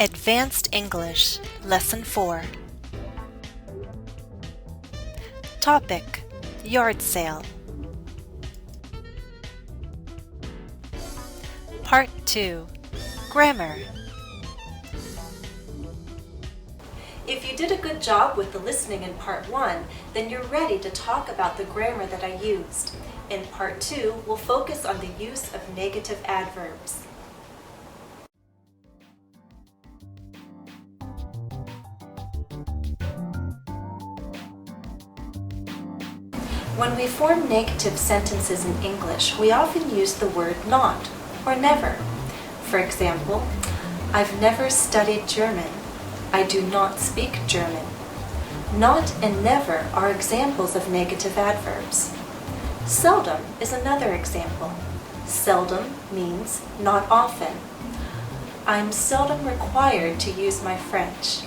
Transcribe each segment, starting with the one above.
Advanced English, Lesson 4. Topic: Yard sale. Part 2. Grammar. If you did a good job with the listening in Part 1, then you're ready to talk about the grammar that I used. In Part 2, we'll focus on the use of negative adverbs. When we form negative sentences in English, we often use the word not or never. For example, I've never studied German. I do not speak German. Not and never are examples of negative adverbs. Seldom is another example. Seldom means not often. I'm seldom required to use my French.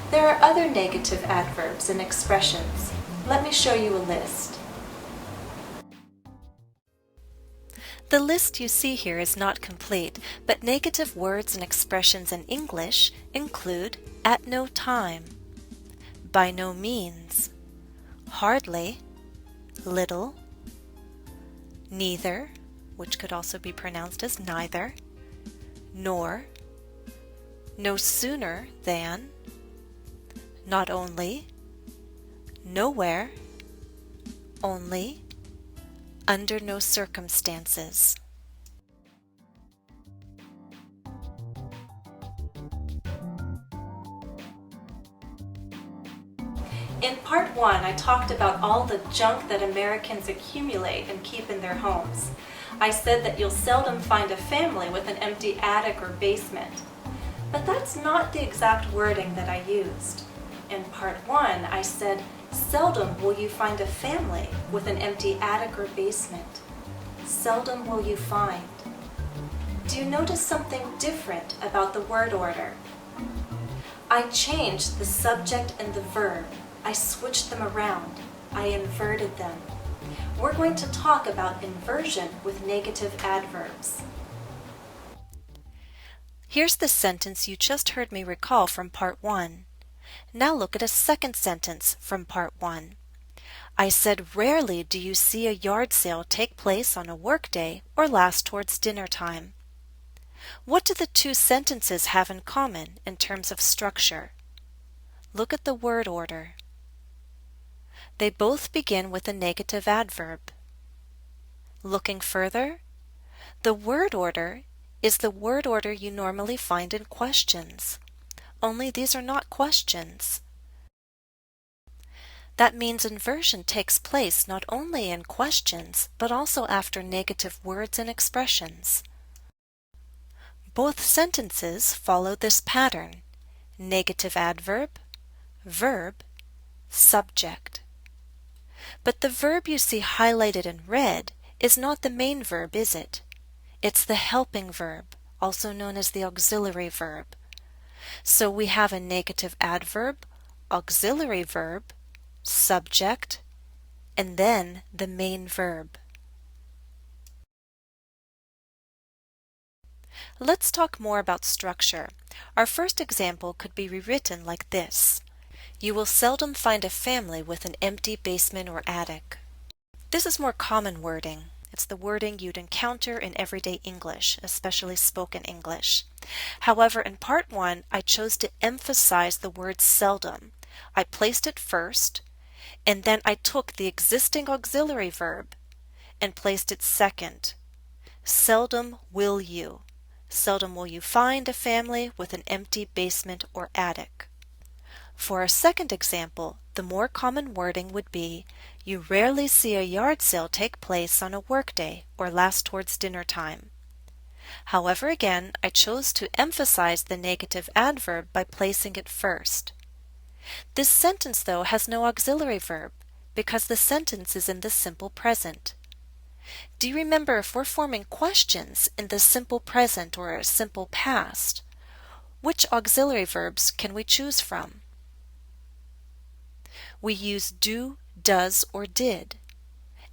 There are other negative adverbs and expressions. Let me show you a list. The list you see here is not complete, but negative words and expressions in English include at no time, by no means, hardly, little, neither, which could also be pronounced as neither, nor, no sooner than, not only, nowhere, only, under no circumstances. In Part 1, I talked about all the junk that Americans accumulate and keep in their homes. I said that you'll seldom find a family with an empty attic or basement. But that's not the exact wording that I used. In Part 1, I said, seldom will you find a family with an empty attic or basement. Seldom will you find. Do you notice something different about the word order? I changed the subject and the verb. I switched them around. I inverted them. We're going to talk about inversion with negative adverbs. Here's the sentence you just heard me recall from Part 1. Now look at a second sentence from Part 1. I said, rarely do you see a yard sale take place on a workday or last towards dinner time. What do the two sentences have in common in terms of structure? Look at the word order. They both begin with a negative adverb. Looking further, the word order is the word order you normally find in questions. Only these are not questions. That means inversion takes place not only in questions, but also after negative words and expressions. Both sentences follow this pattern: negative adverb, verb, subject. But the verb you see highlighted in red is not the main verb, is it? It's the helping verb, also known as the auxiliary verb. So we have a negative adverb, auxiliary verb, subject, and then the main verb. Let's talk more about structure. Our first example could be rewritten like this. You will seldom find a family with an empty basement or attic. This is more common wording. It's the wording you'd encounter in everyday English, especially spoken English. However, in Part 1, I chose to emphasize the word seldom. I placed it first, and then I took the existing auxiliary verb and placed it second. Seldom will you. Seldom will you find a family with an empty basement or attic. For our second example, the more common wording would be, you rarely see a yard sale take place on a workday or last towards dinner time. However, again, I chose to emphasize the negative adverb by placing it first. This sentence, though, has no auxiliary verb because the sentence is in the simple present. Do you remember, if we're forming questions in the simple present or simple past, which auxiliary verbs can we choose from? We use do, does, or did.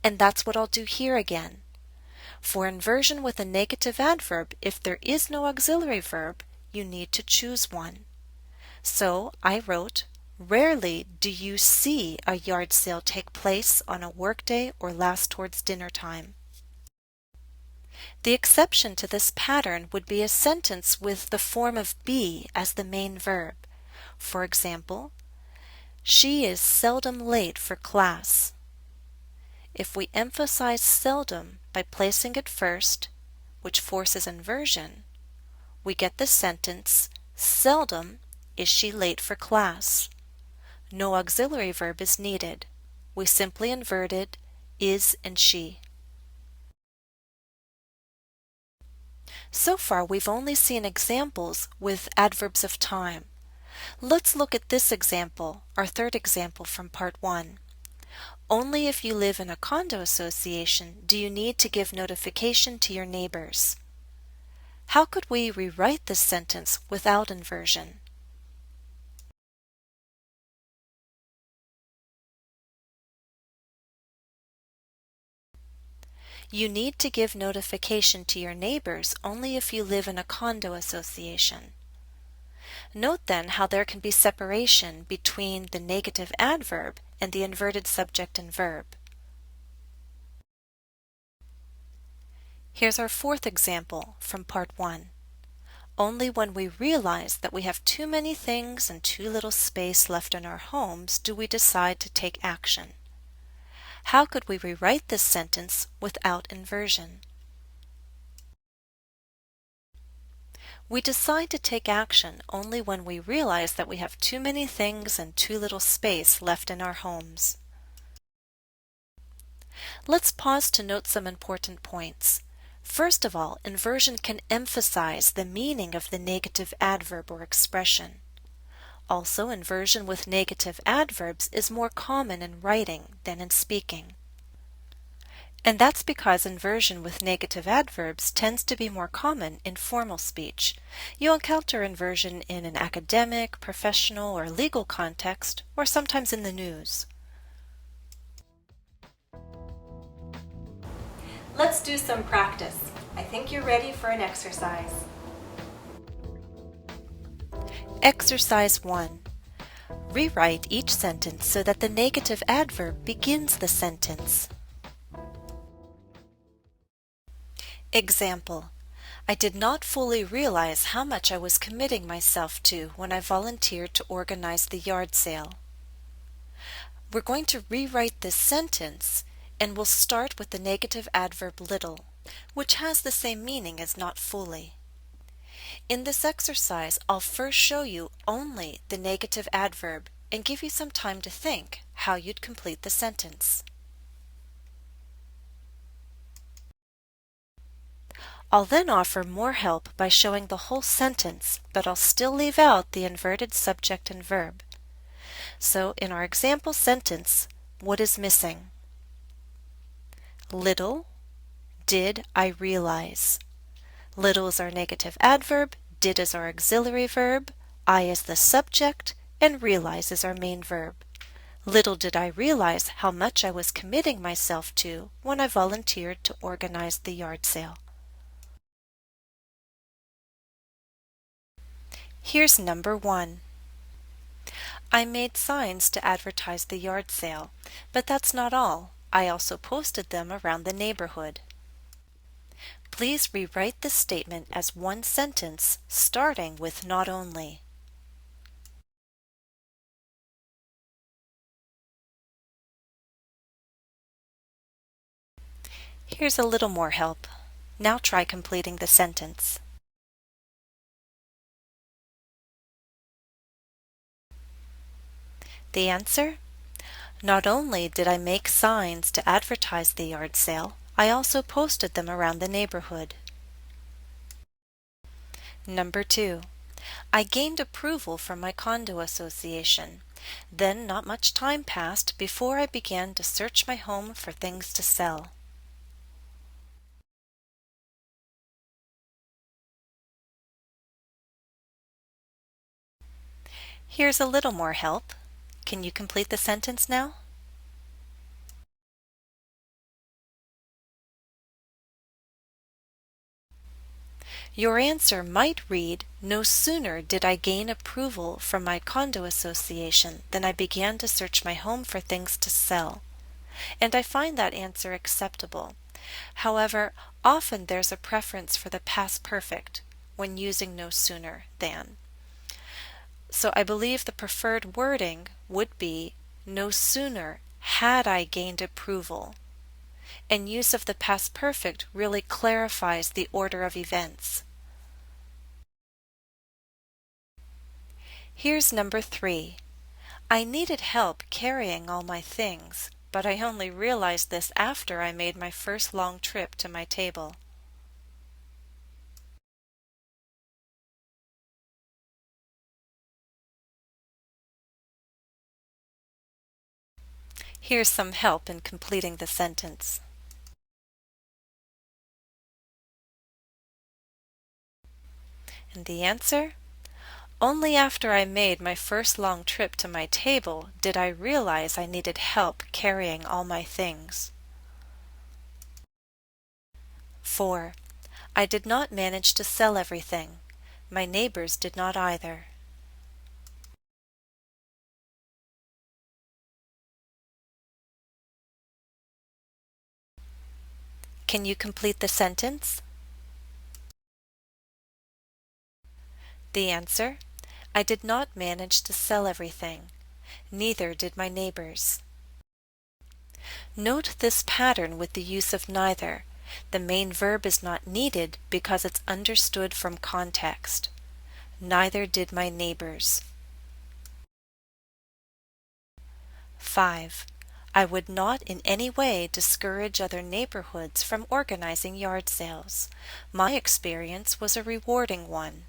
And that's what I'll do here again. For inversion with a negative adverb, if there is no auxiliary verb, you need to choose one. So I wrote, rarely do you see a yard sale take place on a workday or last towards dinner time. The exception to this pattern would be a sentence with the form of be as the main verb. For example, she is seldom late for class. If we emphasize seldom by placing it first, which forces inversion, we get the sentence, seldom is she late for class. No auxiliary verb is needed. We simply inverted is and she. So far, we've only seen examples with adverbs of time. Let's look at this example, our third example from part 1. Only if you live in a condo association do you need to give notification to your neighbors. How could we rewrite this sentence without inversion? You need to give notification to your neighbors only if you live in a condo association. Note then how there can be separation between the negative adverb and the inverted subject and verb. Here's our fourth example from part 1. Only when we realize that we have too many things and too little space left in our homes do we decide to take action. How could we rewrite this sentence without inversion? We decide to take action only when we realize that we have too many things and too little space left in our homes. Let's pause to note some important points. First of all, inversion can emphasize the meaning of the negative adverb or expression. Also, inversion with negative adverbs is more common in writing than in speaking. And that's because inversion with negative adverbs tends to be more common in formal speech. You'll encounter inversion in an academic, professional, or legal context, or sometimes in the news. Let's do some practice. I think you're ready for an exercise. Exercise 1. Rewrite each sentence so that the negative adverb begins the sentence. Example: I did not fully realize how much I was committing myself to when I volunteered to organize the yard sale. We're going to rewrite this sentence, and we'll start with the negative adverb little, which has the same meaning as not fully. In this exercise, I'll first show you only the negative adverb and give you some time to think how you'd complete the sentence. I'll then offer more help by showing the whole sentence, but I'll still leave out the inverted subject and verb. So in our example sentence, what is missing? Little did I realize. Little is our negative adverb, did is our auxiliary verb, I is the subject, and realize is our main verb. Little did I realize how much I was committing myself to when I volunteered to organize the yard sale. Here's number 1. I made signs to advertise the yard sale, but that's not all. I also posted them around the neighborhood. Please rewrite this statement as one sentence, starting with not only. Here's a little more help. Now try completing the sentence. The answer? Not only did I make signs to advertise the yard sale, I also posted them around the neighborhood. Number 2. I gained approval from my condo association. Then not much time passed before I began to search my home for things to sell. Here's a little more help. Can you complete the sentence now? Your answer might read, "No sooner did I gain approval from my condo association than I began to search my home for things to sell." And I find that answer acceptable. However, often there's a preference for the past perfect when using no sooner than. So I believe the preferred wording would be, "No sooner had I gained approval." And use of the past perfect really clarifies the order of events. Here's number 3. I needed help carrying all my things, but I only realized this after I made my first long trip to my table. Here's some help in completing the sentence. And the answer? Only after I made my first long trip to my table did I realize I needed help carrying all my things. 4. I did not manage to sell everything. My neighbors did not either. Can you complete the sentence? The answer: I did not manage to sell everything. Neither did my neighbors. Note this pattern with the use of neither. The main verb is not needed because it's understood from context. Neither did my neighbors. 5. I would not in any way discourage other neighborhoods from organizing yard sales. My experience was a rewarding one.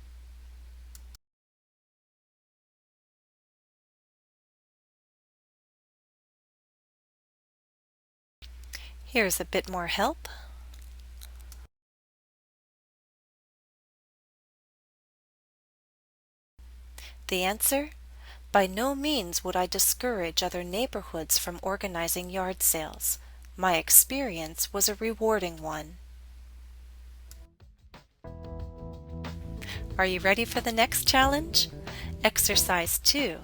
Here's a bit more help. The answer? By no means would I discourage other neighborhoods from organizing yard sales. My experience was a rewarding one. Are you ready for the next challenge? Exercise 2.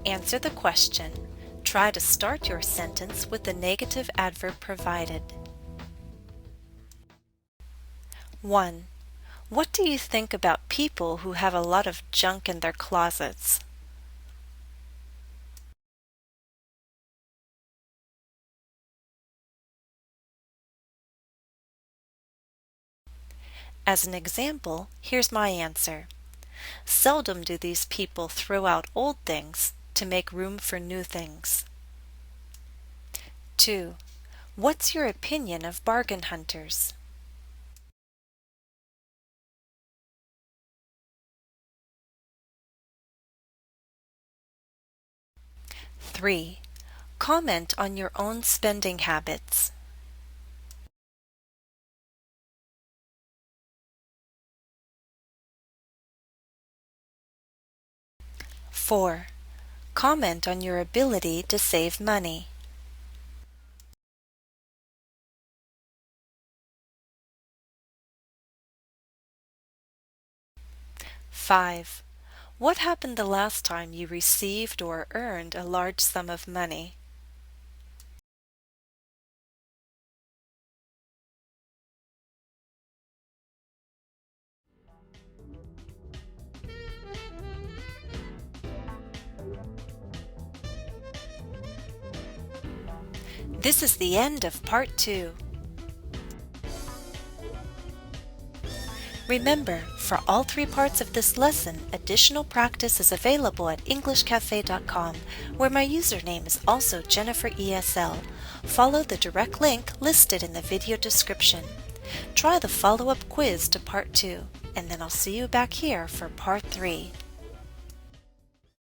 Answer the question. Try to start your sentence with the negative adverb provided. 1. What do you think about people who have a lot of junk in their closets? As an example, here's my answer. Seldom do these people throw out old things to make room for new things. 2. What's your opinion of bargain hunters? 3. Comment on your own spending habits. 4. Comment on your ability to save money. 5. What happened the last time you received or earned a large sum of money? This is the end of Part 2. Remember, for all 3 parts of this lesson, additional practice is available at EnglishCafe.com, where my username is also JenniferESL. Follow the direct link listed in the video description. Try the follow-up quiz to Part 2, and then I'll see you back here for Part 3.